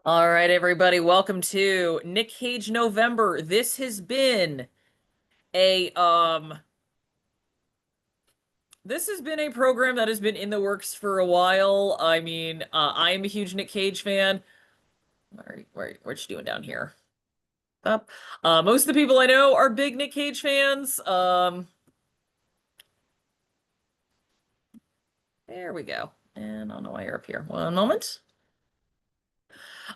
All right, everybody, welcome to Nic Cage November. A um this has been a program that has been in the works for a while. I am a huge Nic Cage fan. What's you doing down here? Up. Most of the people I know are big Nic Cage fans. There we go. And I don't know why you're up here. One moment.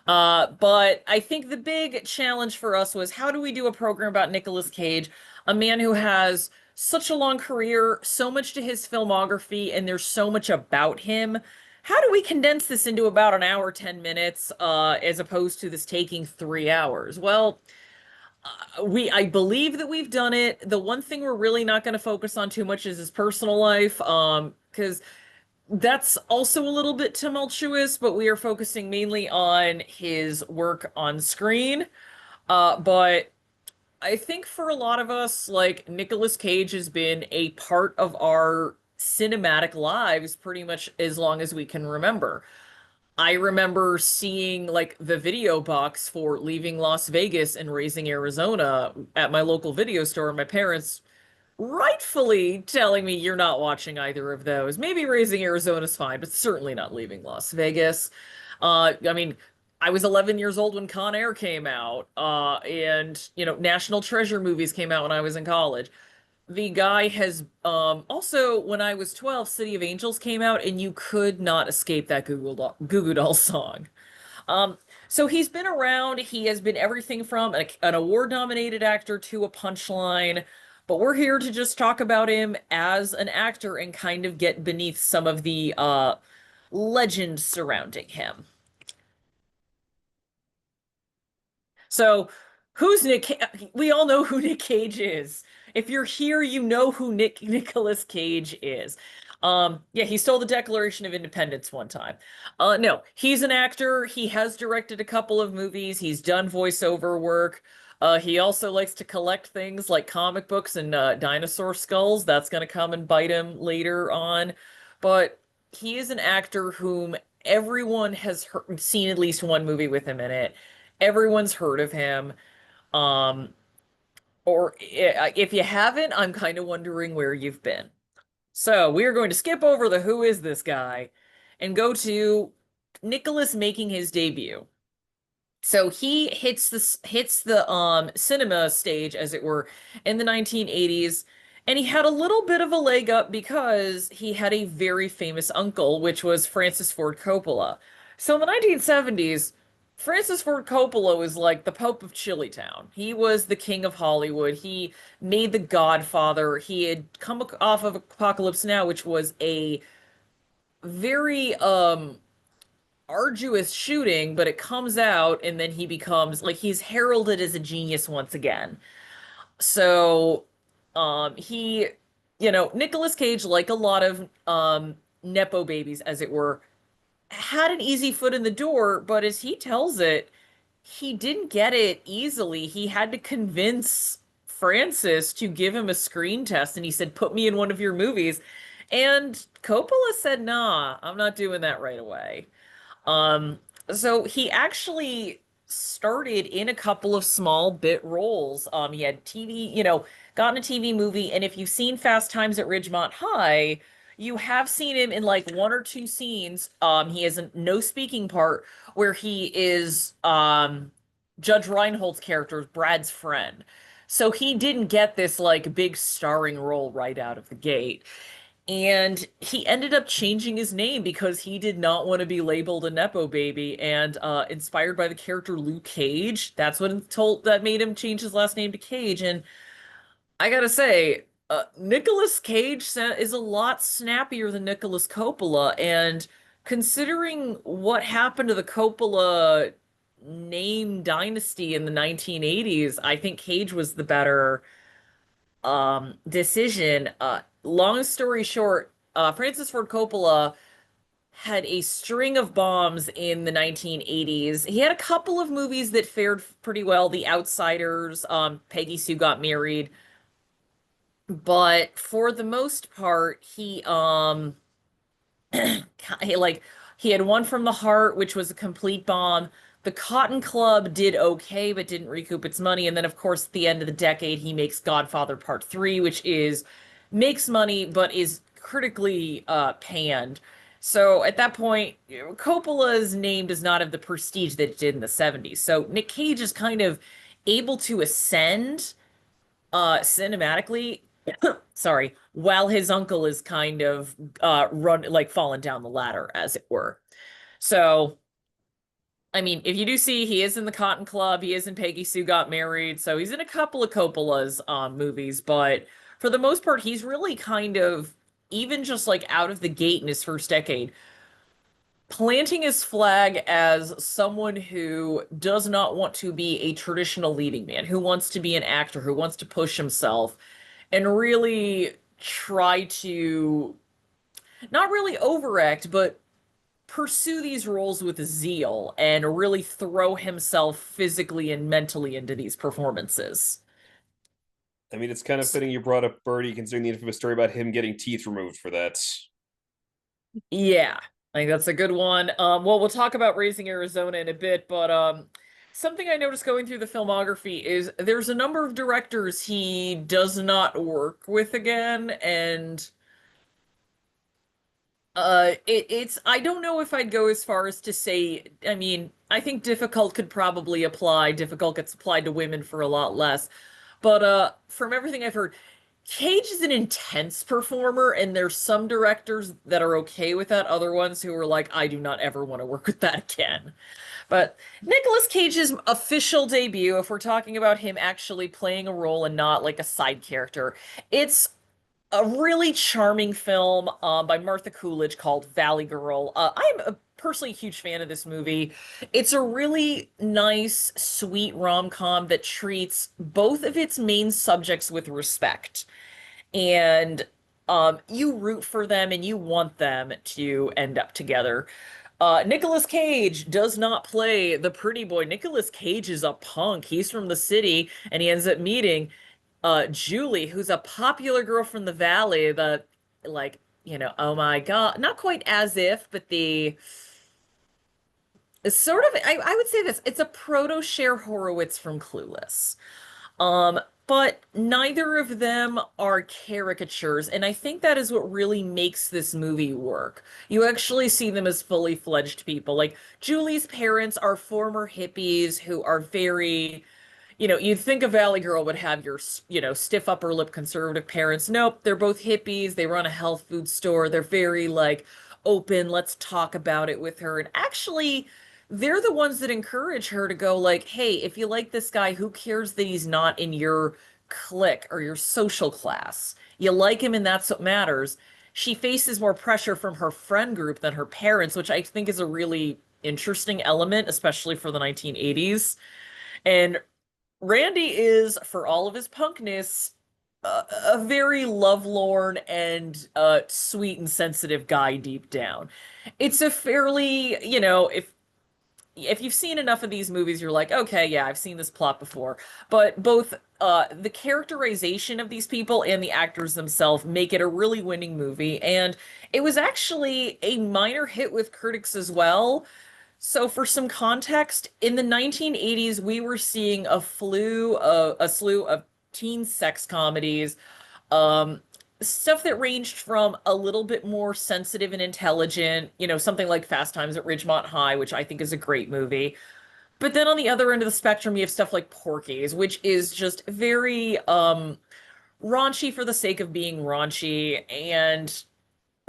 But I think the big challenge for us was how do we do a program about Nicolas Cage, a man who has such a long career, so much to his filmography, and there's so much about him. How do we condense this into about an hour, 10 minutes, as opposed to this taking 3 hours? Well, I believe that we've done it. The one thing we're really not going to focus on too much is his personal life, because that's also a little bit tumultuous, but we are focusing mainly on his work on screen. But I think for a lot of us, like Nicolas Cage has been a part of our cinematic lives pretty much as long as we can remember. I remember seeing like the video box for Leaving Las Vegas and Raising Arizona at my local video store. My parents rightfully telling me you're not watching either of those. Maybe Raising Arizona's fine, but certainly not Leaving Las Vegas. I mean, I was 11 years old when Con Air came out, and National Treasure movies came out when I was in college. The guy has also, when I was 12, City of Angels came out, and you could not escape that Goo Goo Dolls song. Um, so he's been around. He has been everything from an award-nominated actor to a punchline. But we're here to just talk about him as an actor and kind of get beneath some of the legend surrounding him. So, who's We all know who Nic Cage is. If you're here, you know who Nicolas Cage is. Yeah, he stole the Declaration of Independence one time. No, he's an actor. He has directed a couple of movies. He's done voiceover work. He also likes to collect things like comic books and dinosaur skulls. That's going to come and bite him later on. But he is an actor whom everyone has seen at least one movie with him in it. Everyone's heard of him. Um, or if you haven't, I'm kind of wondering where you've been. So we are going to skip over the who is this guy and go to Nicholas making his debut. So he hits the cinema stage, as it were, in the 1980s, and he had a little bit of a leg up because he had a very famous uncle, which was Francis Ford Coppola. So in the 1970s, Francis Ford Coppola was like the Pope of Chilitown. He was the king of Hollywood. He made The Godfather. He had come off of Apocalypse Now, which was a very arduous shooting, but it comes out and then he becomes like he's heralded as a genius once again. So, he, Nicolas Cage, like a lot of Nepo babies, as it were, had an easy foot in the door, but as he tells it, he didn't get it easily. He had to convince Francis to give him a screen test, and he said, "Put me in one of your movies." And Coppola said, "Nah, I'm not doing that right away." Um, so he actually started in a couple of small bit roles. He had TV, gotten a TV movie, and if you've seen Fast Times at Ridgemont High, you have seen him in like one or two scenes. He has a no speaking part where he is Judge Reinhold's character, Brad's friend. So he didn't get this like big starring role right out of the gate. And he ended up changing his name because he did not want to be labeled a Nepo baby. And inspired by the character Luke Cage, that's what told that made him change his last name to Cage. And I gotta say, Nicolas Cage is a lot snappier than Nicolas Coppola. And considering what happened to the Coppola name dynasty in the 1980s, I think Cage was the better decision. Long story short, Francis Ford Coppola had a string of bombs in the 1980s. He had a couple of movies that fared pretty well, The Outsiders, Peggy Sue Got Married, but for the most part, he like he had One from the Heart, which was a complete bomb, The Cotton Club did okay, but didn't recoup its money. And then, of course, at the end of the decade, he makes Godfather Part 3, which is makes money, but is critically panned. So at that point, Coppola's name does not have the prestige that it did in the 70s. So Nic Cage is kind of able to ascend cinematically, sorry, while his uncle is kind of falling down the ladder, as it were. So I mean, if you do see, he is in the Cotton Club, he is in Peggy Sue Got Married, so he's in a couple of Coppola's movies, but for the most part, he's really kind of, even just like out of the gate in his first decade, planting his flag as someone who does not want to be a traditional leading man, who wants to be an actor, who wants to push himself, and really try to not really overact, but pursue these roles with zeal and really throw himself physically and mentally into these performances. I mean, it's kind of fitting you brought up Birdie, considering the infamous story about him getting teeth removed for that. Yeah, I think that's a good one. Well, we'll talk about Raising Arizona in a bit, but something I noticed going through the filmography is there's a number of directors he does not work with again, and it's I don't know if I'd go as far as to say, I mean, I think difficult could probably apply. Difficult gets applied to women for a lot less. But from everything I've heard, Cage is an intense performer, and there's some directors that are okay with that, other ones who are like, I do not ever want to work with that again. But Nicolas Cage's official debut, if we're talking about him actually playing a role and not like a side character, it's a really charming film by Martha Coolidge called Valley Girl. I'm personally a huge fan of this movie. It's a really nice, sweet rom-com that treats both of its main subjects with respect. And you root for them and you want them to end up together. Nicolas Cage does not play the pretty boy. Nicolas Cage is a punk. He's from the city and he ends up meeting Julie, who's a popular girl from the valley, the like, oh my God, not quite as if, but the sort of I would say this, it's a proto Cher Horowitz from Clueless. But neither of them are caricatures, and I think that is what really makes this movie work. You actually see them as fully fledged people. Like Julie's parents are former hippies who are very, you'd think a Valley Girl would have your, stiff upper lip conservative parents. Nope, they're both hippies. They run a health food store. They're very like open. Let's talk about it with her. And actually, they're the ones that encourage her to go like, hey, if you like this guy, who cares that he's not in your clique or your social class? You like him and that's what matters. She faces more pressure from her friend group than her parents, which I think is a really interesting element, especially for the 1980s. And Randy is, for all of his punkness, a very lovelorn and sweet and sensitive guy deep down. It's a fairly, if you've seen enough of these movies, you're like, okay, yeah, I've seen this plot before. But both the characterization of these people and the actors themselves make it a really winning movie. And it was actually a minor hit with critics as well. So for some context, in the 1980s, we were seeing a slew of teen sex comedies, um, stuff that ranged from a little bit more sensitive and intelligent, something like Fast Times at Ridgemont High, which I think is a great movie. But then on the other end of the spectrum, you have stuff like Porky's, which is just very raunchy for the sake of being raunchy, and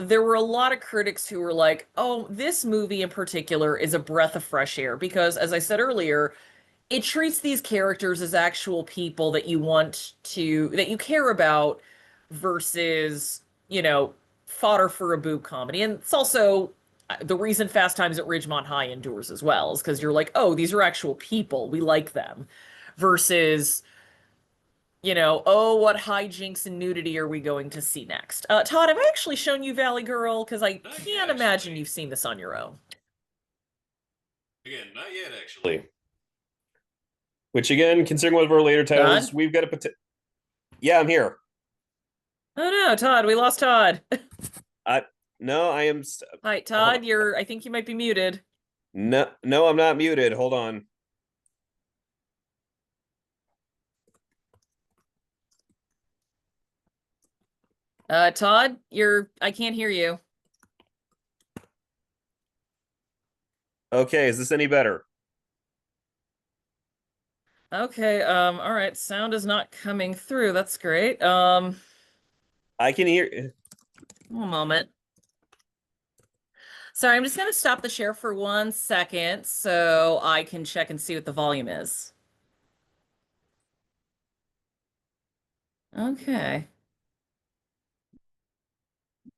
there were a lot of critics who were like, oh, this movie in particular is a breath of fresh air because, as I said earlier, it treats these characters as actual people that you care about versus, fodder for a boob comedy. And it's also the reason Fast Times at Ridgemont High endures as well, is because you're like, oh, these are actual people. We like them. Versus, oh, what hijinks and nudity are we going to see next? Todd, have I actually shown you Valley Girl? Because I Not yet, can't imagine actually. you've seen this on your own. Again, not yet, actually. Which, again, considering one of our later titles, Todd? we've got a Yeah, I'm here. Oh no, Todd, we lost Todd. Uh, no, I am. Hi, Hold Todd, on. I think you might be muted. No, no, I'm not muted. Hold on. Todd, I can't hear you. Okay, is this any better? Okay, all right, sound is not coming through. That's great. I can hear. One moment. Sorry, I'm just gonna stop the share for 1 second so I can check and see what the volume is. Okay.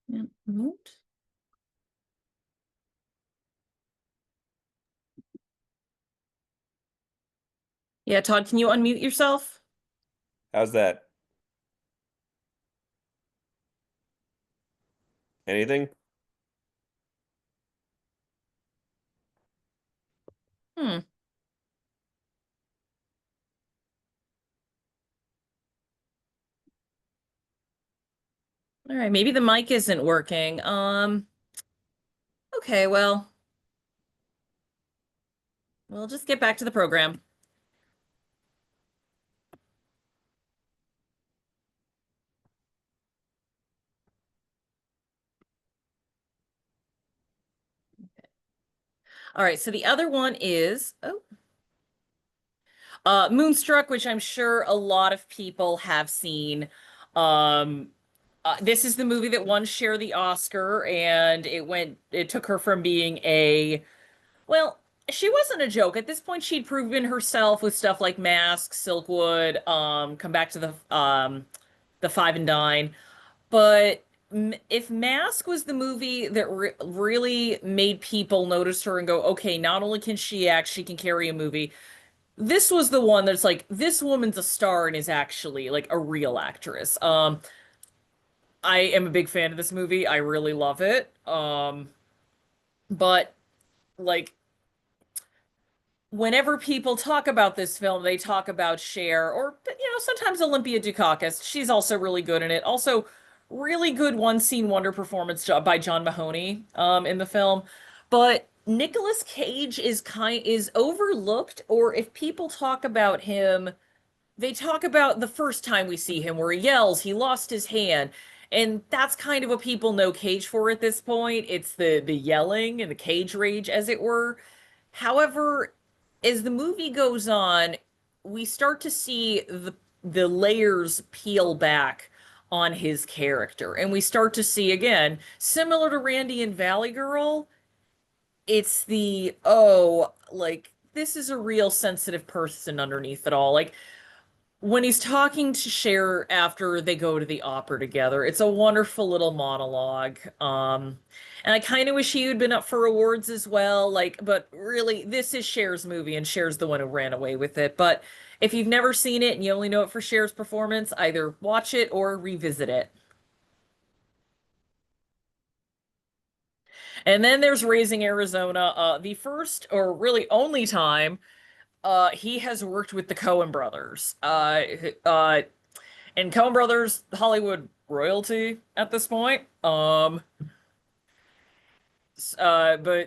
Yeah, remote. Yeah, Todd, can you unmute yourself? How's that? Anything? Hmm. All right, maybe the mic isn't working. Okay, well, we'll just get back to the program. All right, so the other one is Moonstruck, which I'm sure a lot of people have seen. Um, this is the movie that won Cher the Oscar, and it took her from being well, she wasn't a joke. At this point, she'd proven herself with stuff like Mask, Silkwood, come back to the Five and Dine. But if Mask was the movie that really made people notice her and go, okay, not only can she act, she can carry a movie. This was the one that's like, this woman's a star and is actually like a real actress. I am a big fan of this movie. I really love it. But like whenever people talk about this film, they talk about Cher or sometimes Olympia Dukakis. She's also really good in it. Also, really good one-scene wonder performance by John Mahoney in the film. But Nicolas Cage is overlooked, or if people talk about him, they talk about the first time we see him where he yells, he lost his hand. And that's kind of what people know Cage for at this point. It's the yelling and the cage rage, as it were. However, as the movie goes on, we start to see the layers peel back on his character. And we start to see again, similar to Randy and Valley Girl, it's like this is a real sensitive person underneath it all. Like when he's talking to Cher after they go to the opera together, it's a wonderful little monologue. And I kind of wish he had been up for awards as well. Like, but really, this is Cher's movie, and Cher's the one who ran away with it. But if you've never seen it and you only know it for Cher's performance, either watch it or revisit it. And then there's Raising Arizona, the first or really only time he has worked with the Coen brothers. And Coen Brothers, Hollywood royalty at this point. But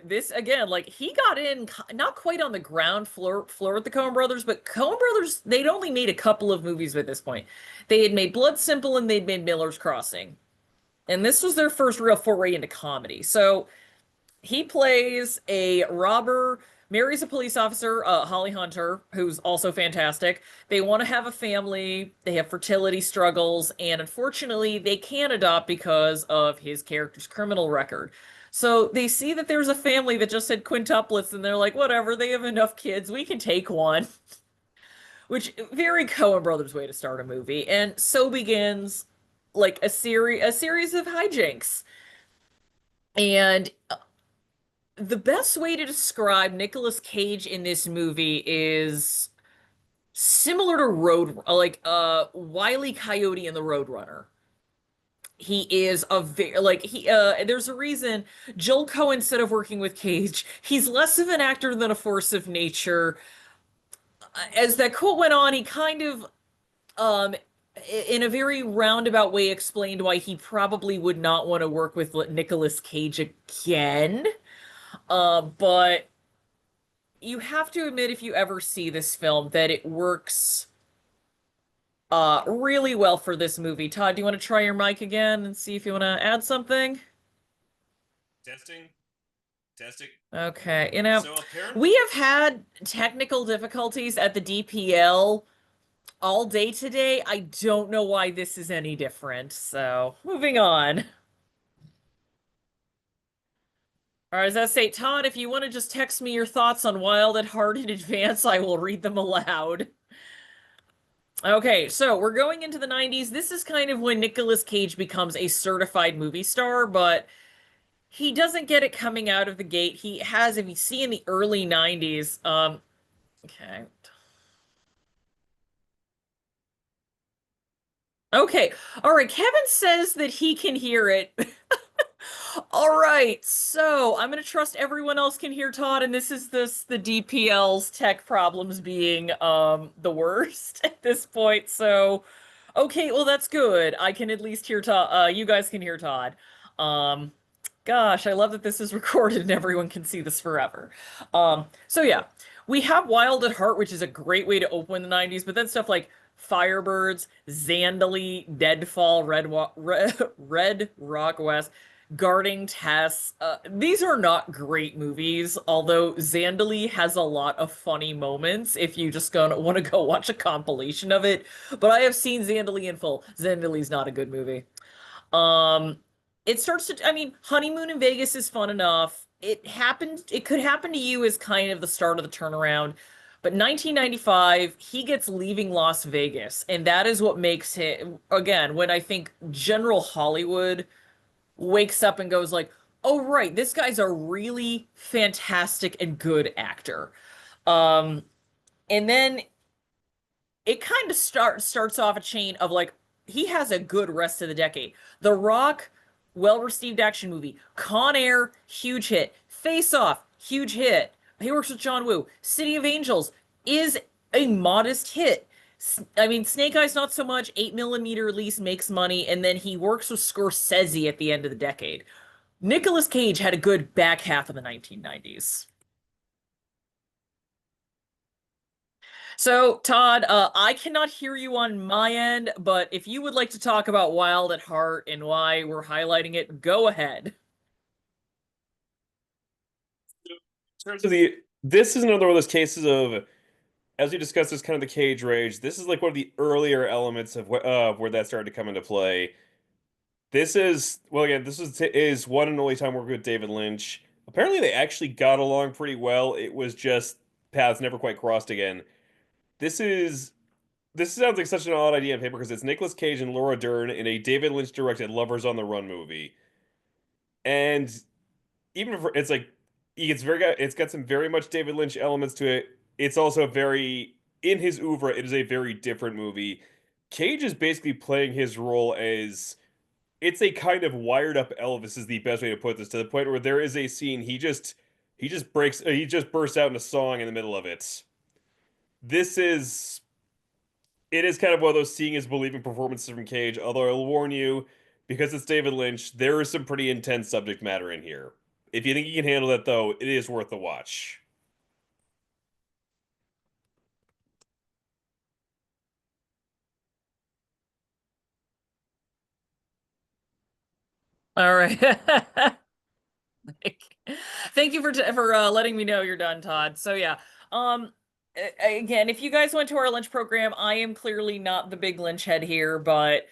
this again, like he got in not quite on the ground floor with the Coen Brothers, but Coen Brothers they'd only made a couple of movies at this point. They had made Blood Simple and they'd made Miller's Crossing, and this was their first real foray into comedy. So he plays a robber, marries a police officer, Holly Hunter, who's also fantastic. They want to have a family, they have fertility struggles, and unfortunately, they can't adopt because of his character's criminal record. So they see that there's a family that just had quintuplets, and they're like, whatever, they have enough kids, we can take one. Which very Coen Brothers way to start a movie. And so begins like a series of hijinks. And the best way to describe Nicolas Cage in this movie is similar to Wile E. Coyote in the Roadrunner. He is a very like he there's a reason Joel Cohen, instead of working with Cage, he's less of an actor than a force of nature. As that quote went on, he kind of um in a very roundabout way explained why he probably would not want to work with Nicolas Cage again. But you have to admit if you ever see this film that it works really well for this movie. Todd, do you want to try your mic again and see if you want to add something? Testing, testing. Okay, So apparently, we have had technical difficulties at the DPL all day today. I don't know why this is any different. So, moving on. All right, as I say, Todd, if you want to just text me your thoughts on Wild at Heart in advance, I will read them aloud. Okay, so we're going into the 90s. This is kind of when Nicolas Cage becomes a certified movie star, but he doesn't get it coming out of the gate. He has, if you see in the early 90s, okay. Okay. All right. Kevin says that he can hear it. All right. So I'm gonna trust everyone else can hear Todd, and this is the DPL's tech problems being the worst at this point. So okay, well that's good. I can at least hear Todd. You guys can hear Todd. Um Gosh, I love that this is recorded and everyone can see this forever. So yeah, we have Wild at Heart, which is a great way to open the 90s, but then stuff like Firebirds, Zandali, Deadfall, Red Rock West, Guarding Tess. These are not great movies, although Zandali has a lot of funny moments if you just gonna want to go watch a compilation of it. But I have seen Zandali in full. Zandali's not a good movie. Um, it starts to, I mean, Honeymoon in Vegas is fun enough. It could happen to you as kind of the start of the turnaround. But 1995, he gets Leaving Las Vegas, and that is what makes it, again, when I think general Hollywood wakes up and goes like, "Oh right, this guy's a really fantastic and good actor." Um, and then it kind of starts off a chain of like he has a good rest of the decade. The Rock, well-received action movie. Con Air, huge hit. Face Off, huge hit. He works with John Woo. City of Angels is a modest hit. I mean, Snake Eyes not so much. 8mm release makes money, and then he works with Scorsese at the end of the decade. Nicolas Cage had a good back half of the 1990s. So, Todd, I cannot hear you on my end, but if you would like to talk about Wild at Heart and why we're highlighting it, go ahead. in terms of this is another one of those cases of, as we discussed, this kind of the Cage Rage. This is like one of the earlier elements of where that started to come into play. This is well, again, this is one and only time working with David Lynch. Apparently, they actually got along pretty well. It was just paths never quite crossed again. This is this sounds like such an odd idea on paper because it's Nicolas Cage and Laura Dern in a David Lynch directed Lovers on the Run movie, and even if it's like it's got some very much David Lynch elements to it. It's also very in his oeuvre. It is a very different movie. Cage is basically playing his role as it's a kind of wired up Elvis is the best way to put this to the point where there is a scene he just bursts out in a song in the middle of it. This is it is kind of one of those seeing is believing performances from Cage. Although I'll warn you, because it's David Lynch, there is some pretty intense subject matter in here. If you think you can handle that, though, it is worth the watch. All right. Thank you for letting me know you're done, Todd. So yeah, again, if you guys went to our lunch program, I am clearly not the big Lynch head here, but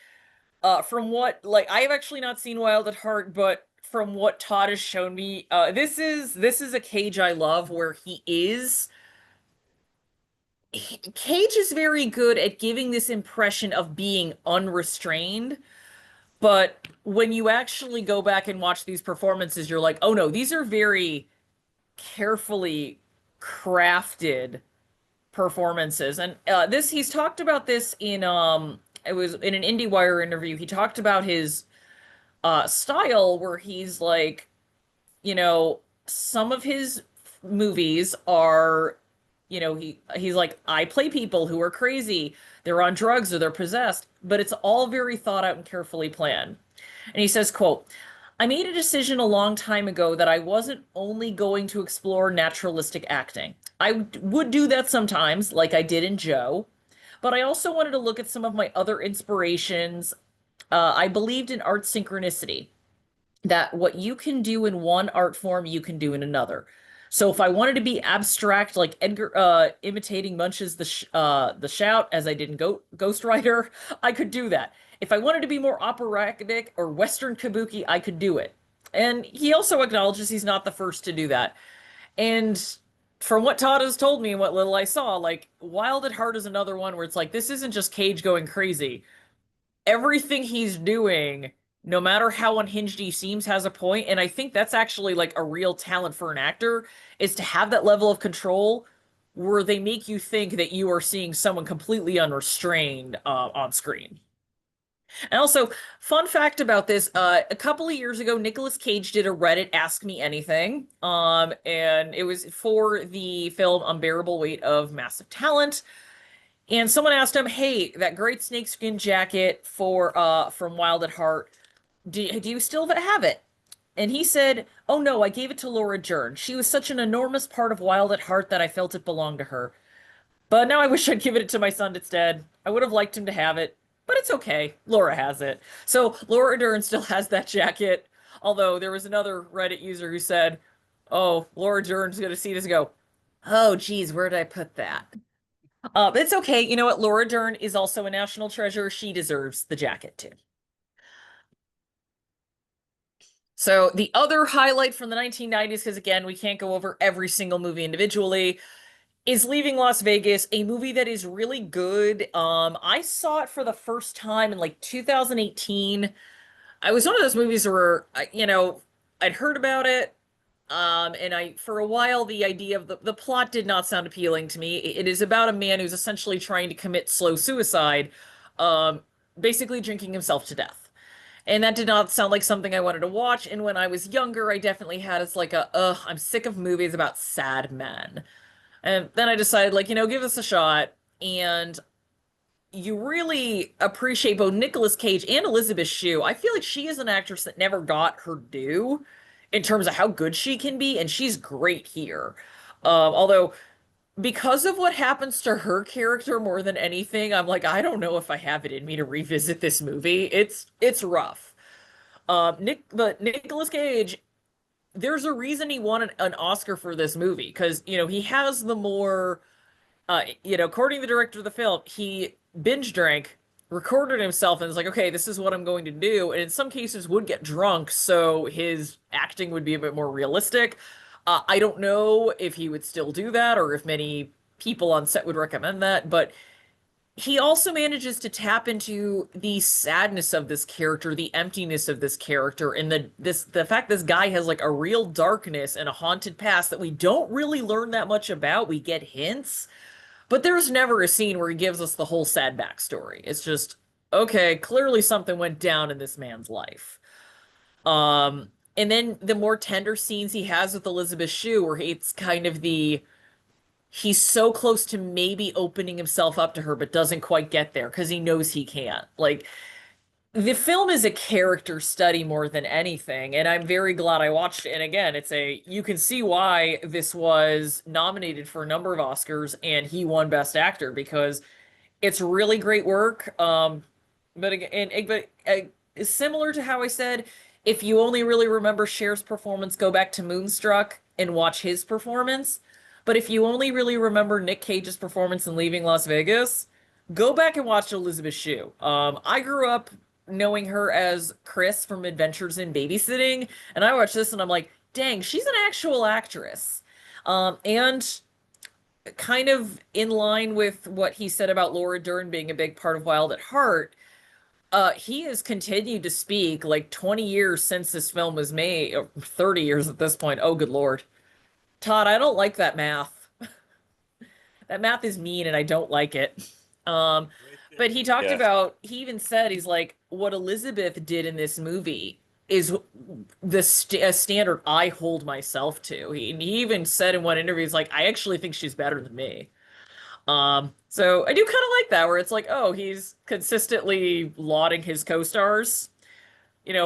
from what like I have actually not seen Wild at Heart, but from what Todd has shown me, this is a Cage I love where Cage is very good at giving this impression of being unrestrained, but when you actually go back and watch these performances, you're like, oh no, these are very carefully crafted performances. And this he's talked about this in it was in an IndieWire interview. He talked about his style where he's like, some of his movies are, he's like, I play people who are crazy, they're on drugs or they're possessed, but it's all very thought out and carefully planned. And he says, quote, I made a decision a long time ago that I wasn't only going to explore naturalistic acting. would do that sometimes, like I did in Joe, but I also wanted to look at some of my other inspirations. I believed in art synchronicity, that what you can do in one art form, you can do in another. So if I wanted to be abstract, like Edgar, imitating Munch's the Shout, as I did in Ghost Rider, I could do that. If I wanted to be more operatic or Western kabuki, I could do it. And he also acknowledges he's not the first to do that. And from what Todd has told me and what little I saw, like Wild at Heart is another one where it's like this isn't just Cage going crazy. Everything he's doing, no matter how unhinged he seems, has a point. And I think that's actually like a real talent for an actor, is to have that level of control where they make you think that you are seeing someone completely unrestrained on screen. And also, fun fact about this, a couple of years ago, Nicolas Cage did a Reddit Ask Me Anything, and it was for the film Unbearable Weight of Massive Talent. And someone asked him, "Hey, that great snakeskin jacket for from Wild at Heart, do you still have it?" And he said, "Oh no, I gave it to Laura Dern. She was such an enormous part of Wild at Heart that I felt it belonged to her. But now I wish I'd given it to my son instead. I would have liked him to have it, but it's okay. Laura has it." So Laura Dern still has that jacket. Although there was another Reddit user who said, "Oh, Laura Dern's gonna see this and go, oh geez, where did I put that?" But it's okay. You know what? Laura Dern is also a national treasure. She deserves the jacket too. So the other highlight from the 1990s, because again, we can't go over every single movie individually, is Leaving Las Vegas, a movie that is really good. I saw it for the first time in like 2018. I was one of those movies where, I'd heard about it, and for a while, the idea of the plot did not sound appealing to me. It is about a man who's essentially trying to commit slow suicide, um, basically drinking himself to death. And that did not sound like something I wanted to watch. And when I was younger, I definitely had it's like I'm sick of movies about sad men. And then I decided, like, give this a shot. And you really appreciate both Nicolas Cage and Elizabeth Shue. I feel like she is an actress that never got her due in terms of how good she can be, and she's great here. Although, because of what happens to her character more than anything, I'm like, I don't know if I have it in me to revisit this movie. It's rough. But Nicolas Cage, there's a reason he won an Oscar for this movie because he has the more according to the director of the film, he binge drank, recorded himself, and was like, okay, this is what I'm going to do. And in some cases, would get drunk, so his acting would be a bit more realistic. I don't know if he would still do that or if many people on set would recommend that, but he also manages to tap into the sadness of this character, the emptiness of this character, and the fact this guy has like a real darkness and a haunted past that we don't really learn that much about. We get hints, but there's never a scene where he gives us the whole sad backstory. It's just, okay, clearly something went down in this man's life. And then the more tender scenes he has with Elizabeth Shue, where it's kind of he's so close to maybe opening himself up to her, but doesn't quite get there because he knows he can't. Like, the film is a character study more than anything, and I'm very glad I watched it. And again, you can see why this was nominated for a number of Oscars and he won Best Actor because it's really great work. But again, similar to how I said, if you only really remember Cher's performance, go back to Moonstruck and watch his performance. But if you only really remember Nic Cage's performance in Leaving Las Vegas, go back and watch Elizabeth Shue. I grew up knowing her as Chris from Adventures in Babysitting, and I watched this and I'm like, dang, she's an actual actress. And kind of in line with what he said about Laura Dern being a big part of Wild at Heart, he has continued to speak like 20 years since this film was made, or 30 years at this point. Oh, good Lord. Todd, I don't like that math. That math is mean and I don't like it. Um, but he talked Yeah. about, he even said, he's like, what Elizabeth did in this movie is a standard I hold myself to. He even said in one interview, he's like, I actually think she's better than me. So I do kind of like that, where it's like, oh, he's consistently lauding his co-stars.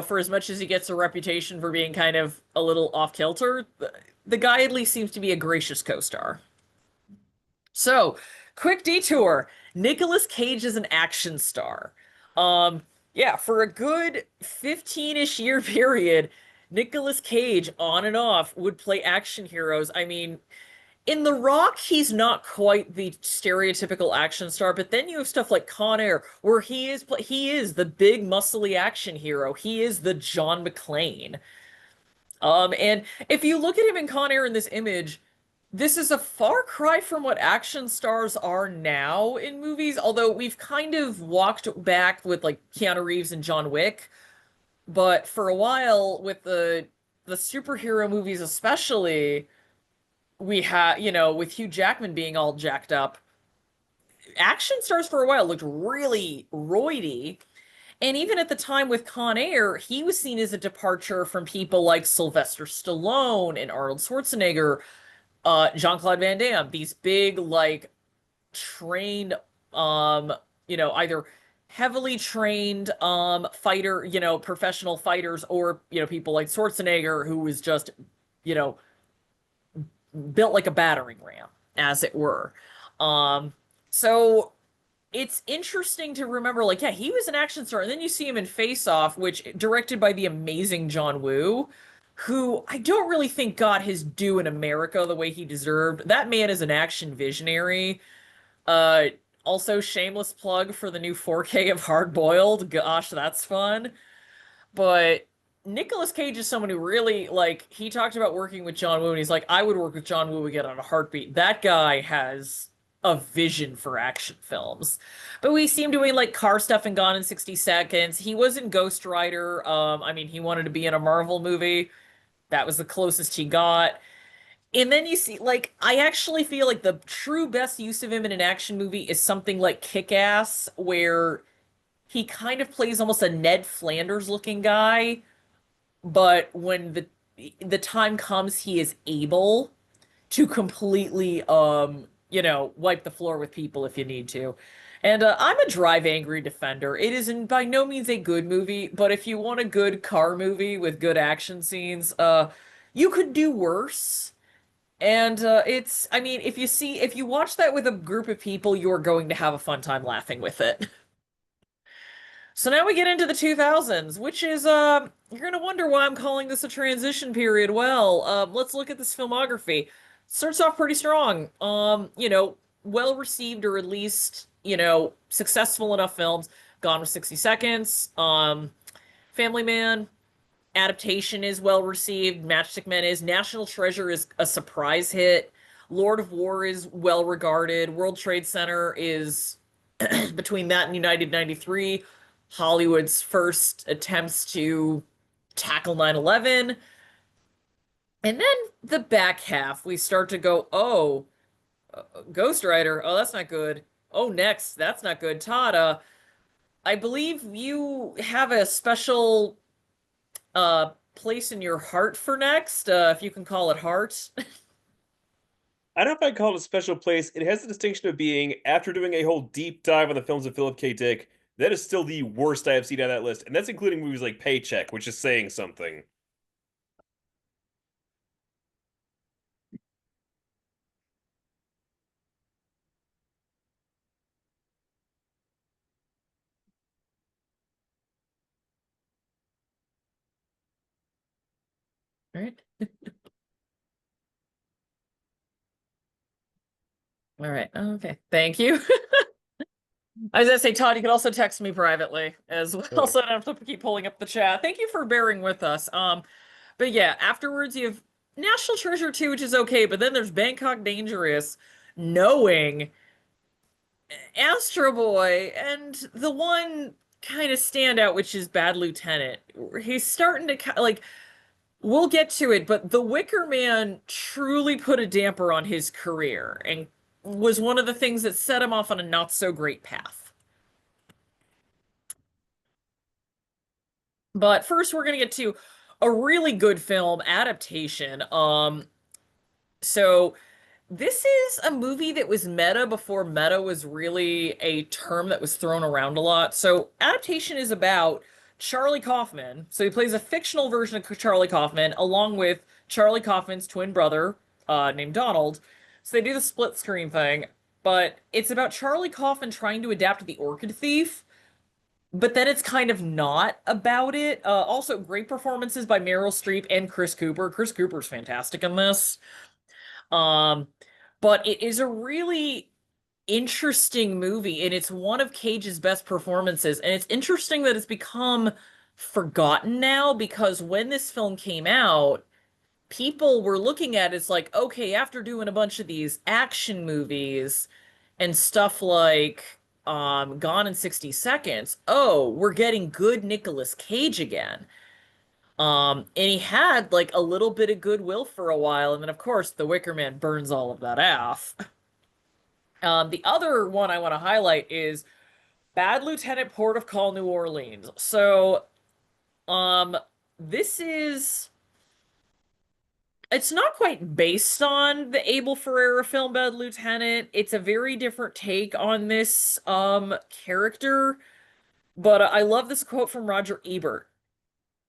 For as much as he gets a reputation for being kind of a little off kilter, the guy at least seems to be a gracious co-star. So, quick detour. Nicolas Cage is an action star. Um, yeah, for a good 15-ish year period, Nicolas Cage on and off would play action heroes. I mean, in The Rock, he's not quite the stereotypical action star, but then you have stuff like Con Air, where he is the big muscly action hero. He is the John McClane. And if you look at him in Con Air in this image, this is a far cry from what action stars are now in movies, although we've kind of walked back with like Keanu Reeves and John Wick, but for a while with the superhero movies especially, we had, with Hugh Jackman being all jacked up, action stars for a while looked really roidy. And even at the time with Con Air, he was seen as a departure from people like Sylvester Stallone and Arnold Schwarzenegger, Jean-Claude Van Damme, these big, like, trained, um, either heavily trained fighter, professional fighters, or, people like Schwarzenegger, who was just, you know, built like a battering ram, as it were. Um, so it's interesting to remember, like, yeah, he was an action star, and then you see him in Face Off, which directed by the amazing John Woo, who I don't really think got his due in America the way he deserved. That man is an action visionary. Uh, Also, shameless plug for the new 4K of Hard Boiled. Gosh, that's fun. But Nicolas Cage is someone who really, like, he talked about working with John Woo, and he's like, I would work with John Woo again on a heartbeat. That guy has a vision for action films. But we see him doing like car stuff and Gone in 60 Seconds. He was in Ghost Rider. I mean, he wanted to be in a Marvel movie. That was the closest he got. And then you see, like, I actually feel like the true best use of him in an action movie is something like Kick-Ass, where he kind of plays almost a Ned Flanders looking guy, but when the time comes, he is able to completely wipe the floor with people if you need to. And I'm a drive angry defender. It is by no means a good movie, but if you want a good car movie with good action scenes, you could do worse. And I mean, if you watch that with a group of people, you're going to have a fun time laughing with it. So now we get into the 2000s, which is you're gonna wonder why I'm calling this a transition period. Well, let's look at this filmography. Starts off pretty strong. Well received, or at least, successful enough films. Gone with 60 Seconds, Family Man, adaptation is well received. Matchstick Men is. National Treasure is a surprise hit. Lord of War is well regarded. World Trade Center is between that and United 93, Hollywood's first attempts to tackle 9/11. And then the back half, we start to go, oh, Ghost Rider, oh, that's not good. Oh, Next, that's not good. Tada, I believe you have a special place in your heart for Next, if you can call it heart. I don't know if I call it a special place. It has the distinction of being, after doing a whole deep dive on the films of Philip K. Dick, that is still the worst I have seen on that list, and that's including movies like Paycheck, which is saying something. All right. All right. Okay. Thank you. I was gonna say, Todd, you can also text me privately as well, Okay. so I don't have to keep pulling up the chat. Thank you for bearing with us. But yeah, afterwards you have National Treasure 2, which is okay, but then there's Bangkok Dangerous, Knowing, Astro Boy, and the one kind of standout, which is Bad Lieutenant. He's starting to like, we'll get to it, but The Wicker Man truly put a damper on his career and was one of the things that set him off on a not so great path. But first, we're gonna get to a really good film adaptation. So this is a movie that was meta before meta was really a term that was thrown around a lot. So adaptation is about Charlie Kaufman. So he plays a fictional version of Charlie Kaufman along with Charlie Kaufman's twin brother, named Donald. So they do the split screen thing. but it's about Charlie Coffin trying to adapt to the Orchid Thief. But then it's kind of not about it. Also, great performances by Meryl Streep and Chris Cooper. Chris Cooper's fantastic in this. Um, but it is a really interesting movie, and it's one of Cage's best performances. And it's interesting that it's become forgotten now because when this film came out, people were looking at it as like, okay, after doing a bunch of these action movies and stuff like Gone in 60 Seconds, oh, we're getting good Nicolas Cage again. And he had like a little bit of goodwill for a while, and then of course The Wicker Man burns all of that off. The other one I want to highlight is Bad Lieutenant Port of Call New Orleans. So, um, this is it's not quite based on the Abel Ferrara film Bad Lieutenant. It's a very different take on this character, but I love this quote from Roger Ebert.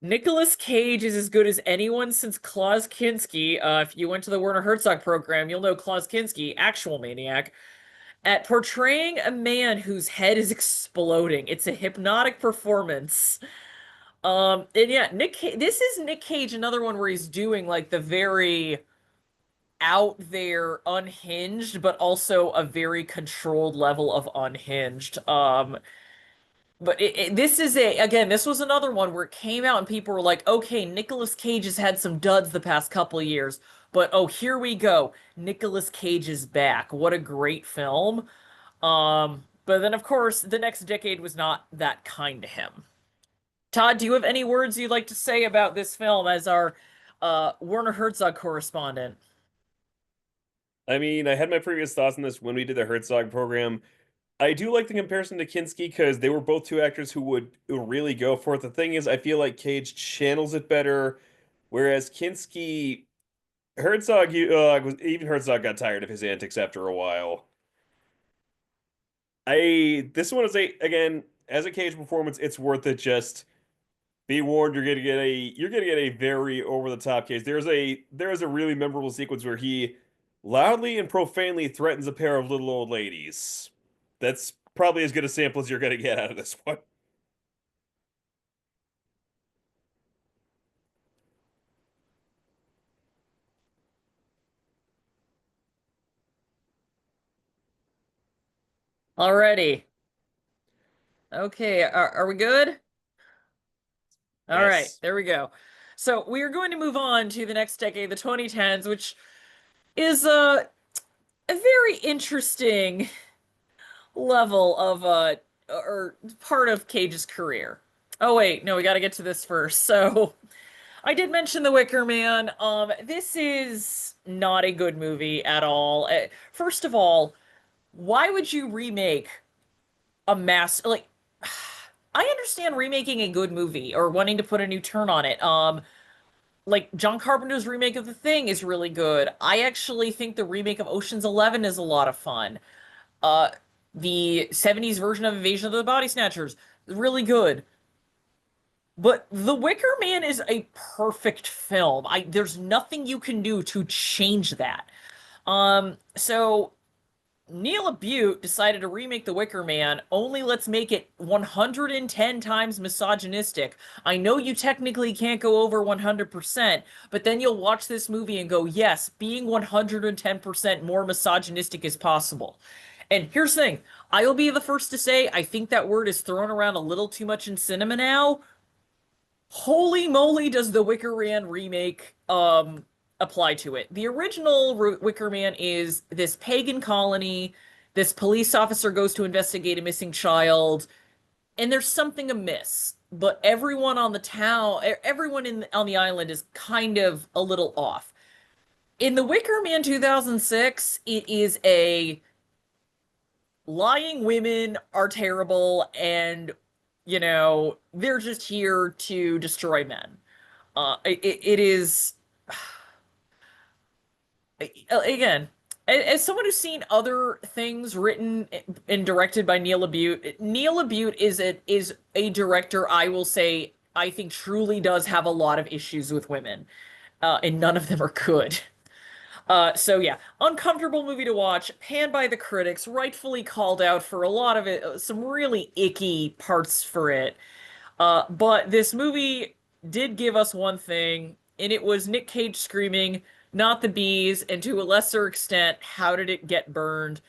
Nicolas Cage is as good as anyone since Klaus Kinski. If you went to the Werner Herzog program, you'll know Klaus Kinski, actual maniac, at portraying a man whose head is exploding. It's a hypnotic performance. And yeah, this is Nic Cage, another one where he's doing like the very out there, unhinged, but also a very controlled level of unhinged. But this is again, this was another one where it came out and people were like, okay, Nicolas Cage has had some duds the past couple of years, but oh, here we go. Nicolas Cage is back. What a great film. But then of course, the next decade was not that kind to him. Todd, do you have any words you'd like to say about this film as our Werner Herzog correspondent? I mean, I had my previous thoughts on this when we did the Herzog program. I do like the comparison to Kinski because they were both two actors who would really go for it. The thing is, I feel like Cage channels it better, whereas Kinski, Herzog, even Herzog got tired of his antics after a while. This one is again, as a Cage performance, it's worth it. Just be warned, you're gonna get a very over the top Cage. There is a really memorable sequence where he loudly and profanely threatens a pair of little old ladies. That's probably as good a sample as you're gonna get out of this one. Alrighty. Okay, are we good? All right, Yes. there we go. So we are going to move on to the next decade, the 2010s, which is a very interesting level of or part of Cage's career. Oh wait, no, we got to get to this first. So I did mention The Wicker Man. This is not a good movie at all. First of all, why would you remake a mass like I understand remaking a good movie or wanting to put a new turn on it. Like John Carpenter's remake of The Thing is really good. I actually think the remake of Ocean's 11 is a lot of fun. Uh, the 70s version of Invasion of the Body Snatchers, really good. But The Wicker Man is a perfect film. There's nothing you can do to change that. So Neil Abute decided to remake The Wicker Man, only let's make it 110 times misogynistic. I know you technically can't go over 100%, but then you'll watch this movie and go, yes, being 110% more misogynistic is possible. And here's the thing, I will be the first to say I think that word is thrown around a little too much in cinema now. Holy moly, does the Wicker Man remake apply to it. The original Wicker Man is this pagan colony. This police officer goes to investigate a missing child, and there's something amiss. But everyone on the town, everyone on the island is kind of a little off. In The Wicker Man 2006, it is a lying women are terrible and they're just here to destroy men. It is again, as someone who's seen other things written and directed by Neil Abute, Neil Abute is a director I will say I think truly does have a lot of issues with women, and none of them are good. So yeah, uncomfortable movie to watch, panned by the critics, rightfully called out for a lot of it, some really icky parts for it. But this movie did give us one thing, and it was Nick Cage screaming, "Not the bees," and to a lesser extent, "How did it get burned?"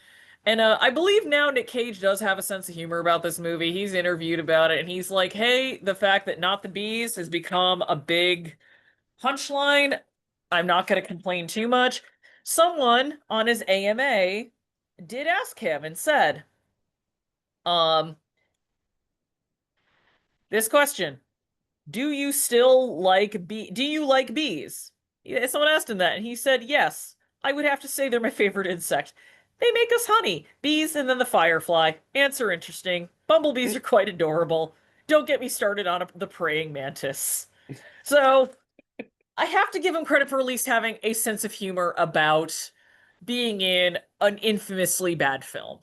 And I believe now Nick Cage does have a sense of humor about this movie. He's interviewed about it, and he's like, "Hey, the fact that "Not the bees" has become a big punchline, I'm not going to complain too much." Someone on his AMA did ask him and said, um, this question. Do you like bees? Yeah, someone asked him that, and he said, yes. I would have to say they're my favorite insect. They make us honey. Bees and then the firefly. Ants are interesting. Bumblebees are quite adorable. Don't get me started on the praying mantis. So, I have to give him credit for at least having a sense of humor about being in an infamously bad film.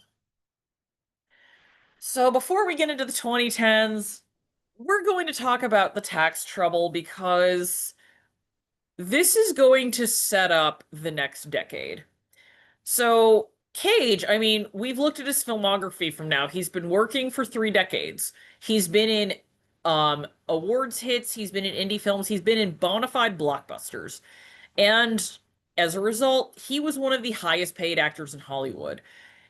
So, before we get into the 2010s, we're going to talk about the tax trouble because this is going to set up the next decade. So, Cage, I mean, we've looked at his filmography from now. He's been working for 3 decades. He's been in awards hits, he's been in indie films, he's been in bona fide blockbusters. And as a result, he was one of the highest paid actors in Hollywood.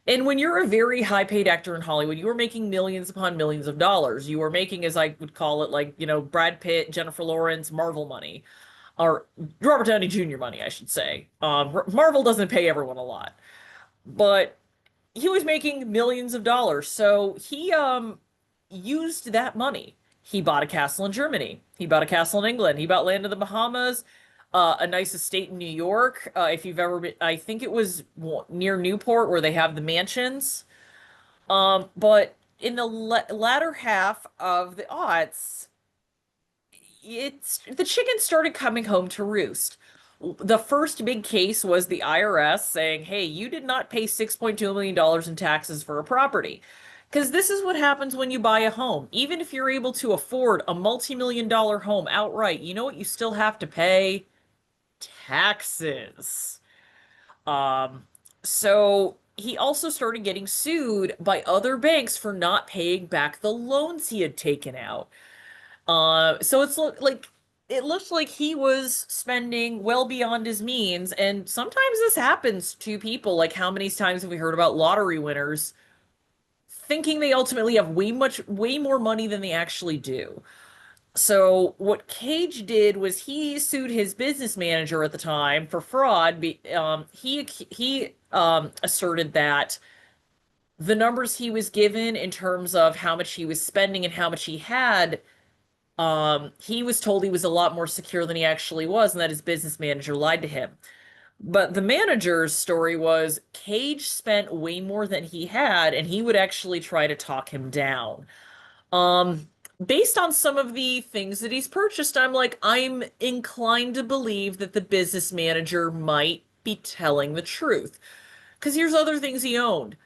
And when you're a very high paid actor in Hollywood, you are making millions upon millions of dollars. You are making, as I would call it, like, Brad Pitt, Jennifer Lawrence, Marvel money, or Robert Downey Jr. money, I should say. Marvel doesn't pay everyone a lot, but he was making millions of dollars. So he used that money. He bought a castle in Germany. He bought a castle in England. He bought land in the Bahamas, a nice estate in New York. If you've ever been, I think it was near Newport where they have the mansions. But in the latter half of the aughts, it's the chickens started coming home to roost. The first big case was the IRS saying, "Hey, you did not pay $6.2 million in taxes for a property." Because this is what happens when you buy a home. Even if you're able to afford a multi-million dollar home outright, you know what you still have to pay? Taxes. Um, so he also started getting sued by other banks for not paying back the loans he had taken out. So it looks like he was spending well beyond his means, and sometimes this happens to people. Like, how many times have we heard about lottery winners thinking they ultimately have way more money than they actually do? So what Cage did was he sued his business manager at the time for fraud. He asserted that the numbers he was given in terms of how much he was spending and how much he had, he was told he was a lot more secure than he actually was, and that his business manager lied to him. But the manager's story was Cage spent way more than he had, and he would actually try to talk him down. Um, Based on some of the things that he's purchased, I'm inclined to believe that the business manager might be telling the truth. Because here's other things he owned.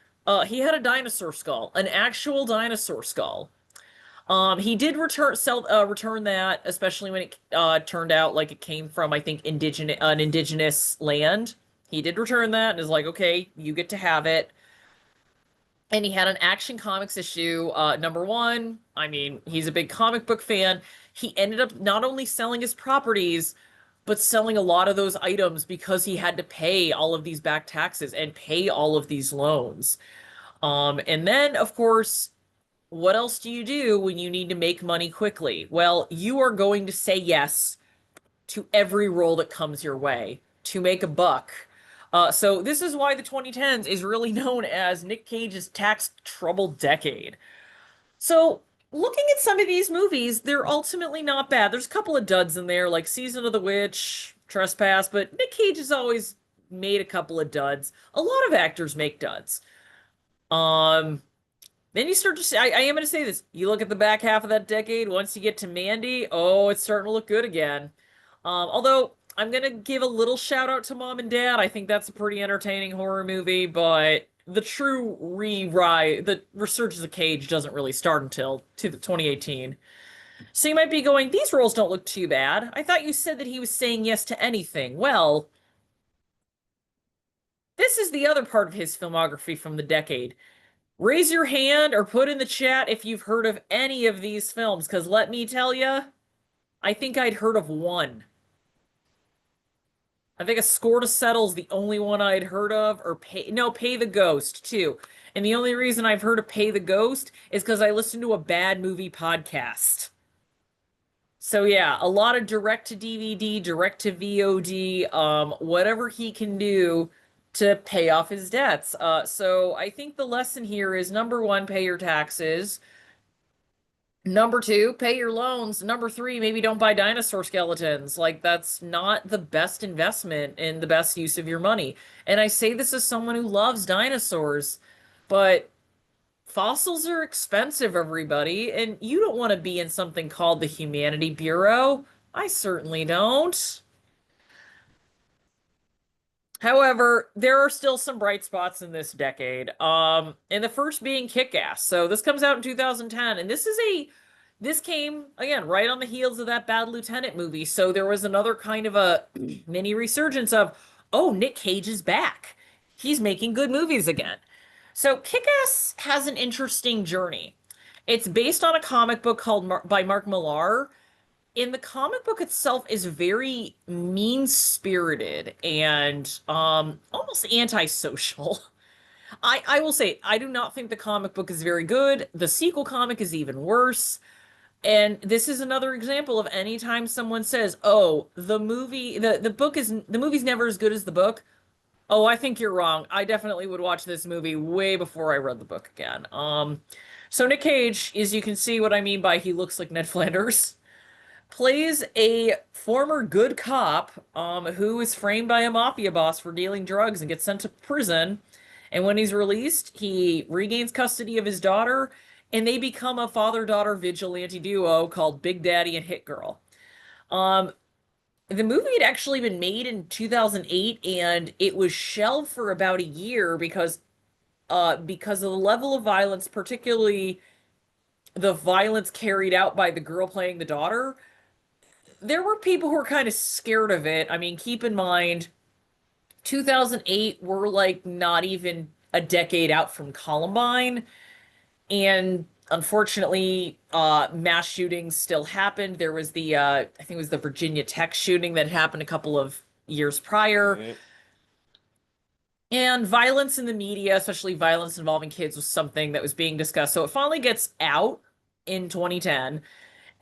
He had a dinosaur skull, an actual dinosaur skull. He did return that, especially when it turned out like it came from, I think, indigenous land. He did return that and is like, okay, you get to have it. And he had an Action Comics issue, #1. I mean, he's a big comic book fan. He ended up not only selling his properties, but selling a lot of those items because he had to pay all of these back taxes and pay all of these loans. And then, of course, what else do you do when you need to make money quickly? Well, you are going to say yes to every role that comes your way to make a buck. So this is why the 2010s is really known as Nick Cage's tax trouble decade. So looking at some of these movies, they're ultimately not bad. There's a couple of duds in there, like Season of the Witch, Trespass, but Nick Cage has always made a couple of duds. A lot of actors make duds. Um, then you start to see, I am going to say this. You look at the back half of that decade, once you get to Mandy, oh, it's starting to look good again. Although I'm going to give a little shout out to Mom and Dad. I think that's a pretty entertaining horror movie, but the true the resurgence of Cage doesn't really start until to the 2018. So you might be going, these roles don't look too bad. I thought you said that he was saying yes to anything. Well, This is the other part of his filmography from the decade. Raise your hand or put in the chat if you've heard of any of these films, because let me tell you, I think I'd heard of one. I think A Score to Settle's the only one I'd heard of, or Pay the Ghost too. And the only reason I've heard of Pay the Ghost is because I listened to a bad movie podcast. So yeah, a lot of direct to DVD, direct to VOD, whatever he can do to pay off his debts. So I think the lesson here is number one, pay your taxes. Number two, pay your loans. Number three, maybe don't buy dinosaur skeletons. Like, that's not the best investment and the best use of your money. And I say this as someone who loves dinosaurs, but fossils are expensive, everybody, and you don't want to be in something called the Humanity Bureau. I certainly don't. However, there are still some bright spots in this decade. And the first being Kick-Ass. So this comes out in 2010, and this came again right on the heels of that Bad Lieutenant movie. So there was another kind of a mini resurgence of, oh, Nic Cage is back. He's making good movies again. So Kick-Ass has an interesting journey. It's based on a comic book by Mark Millar, and the comic book itself is very mean-spirited and almost antisocial. I will say I do not think the comic book is very good. The sequel comic is even worse. And this is another example of anytime someone says, "Oh, the movie's never as good as the book." Oh, I think you're wrong. I definitely would watch this movie way before I read the book again. So Nic Cage, as you can see what I mean by he looks like Ned Flanders, plays a former good cop who is framed by a mafia boss for dealing drugs and gets sent to prison. And when he's released, he regains custody of his daughter, and they become a father-daughter vigilante duo called Big Daddy and Hit Girl. Um, the movie had actually been made in 2008, and it was shelved for about a year because of the level of violence, particularly the violence carried out by the girl playing the daughter. There were people who were kind of scared of it. I mean, keep in mind, 2008, we're like not even a decade out from Columbine, and unfortunately, mass shootings still happened. There was I think it was the Virginia Tech shooting that happened a couple of years prior. Yeah. And violence in the media, especially violence involving kids, was something that was being discussed. So it finally gets out in 2010.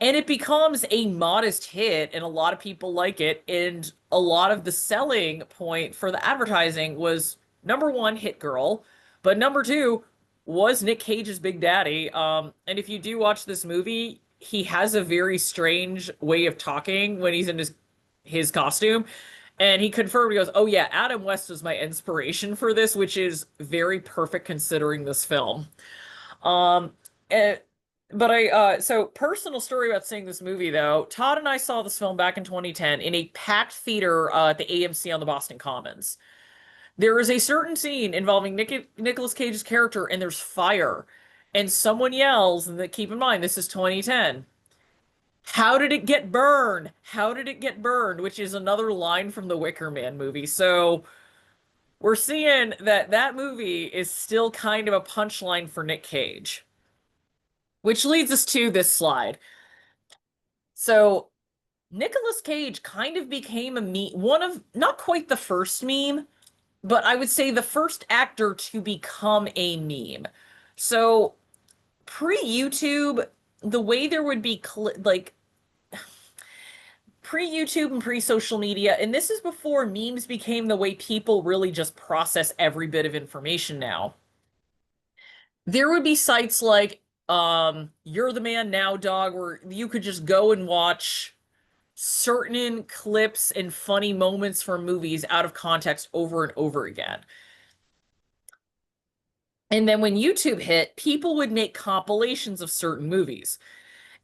And it becomes a modest hit, and a lot of people like it. And a lot of the selling point for the advertising was number one, Hit Girl, but number two was Nic Cage's Big Daddy. And if you do watch this movie, he has a very strange way of talking when he's in his costume. And he confirmed, he goes, "Oh yeah, Adam West was my inspiration for this," which is very perfect considering this film. Um, eh, but so personal story about seeing this movie though. Todd and I saw this film back in 2010 in a packed theater at the AMC on the Boston Commons. There is a certain scene involving Nicolas Cage's character, and there's fire, and someone yells, and keep in mind this is 2010. How did it get burned? How did it get burned? Which is another line from the Wicker Man movie. So we're seeing that that movie is still kind of a punchline for Nic Cage. Which leads us to this slide. So Nicolas Cage kind of became a meme, one of not quite the first meme, but I would say the first actor to become a meme. So pre-YouTube, the way there would be like pre-YouTube and pre-social media, and this is before memes became the way people really just process every bit of information now. There would be sites like You're the Man Now Dog, where you could just go and watch certain clips and funny moments from movies out of context over and over again. And then when YouTube hit, people would make compilations of certain movies.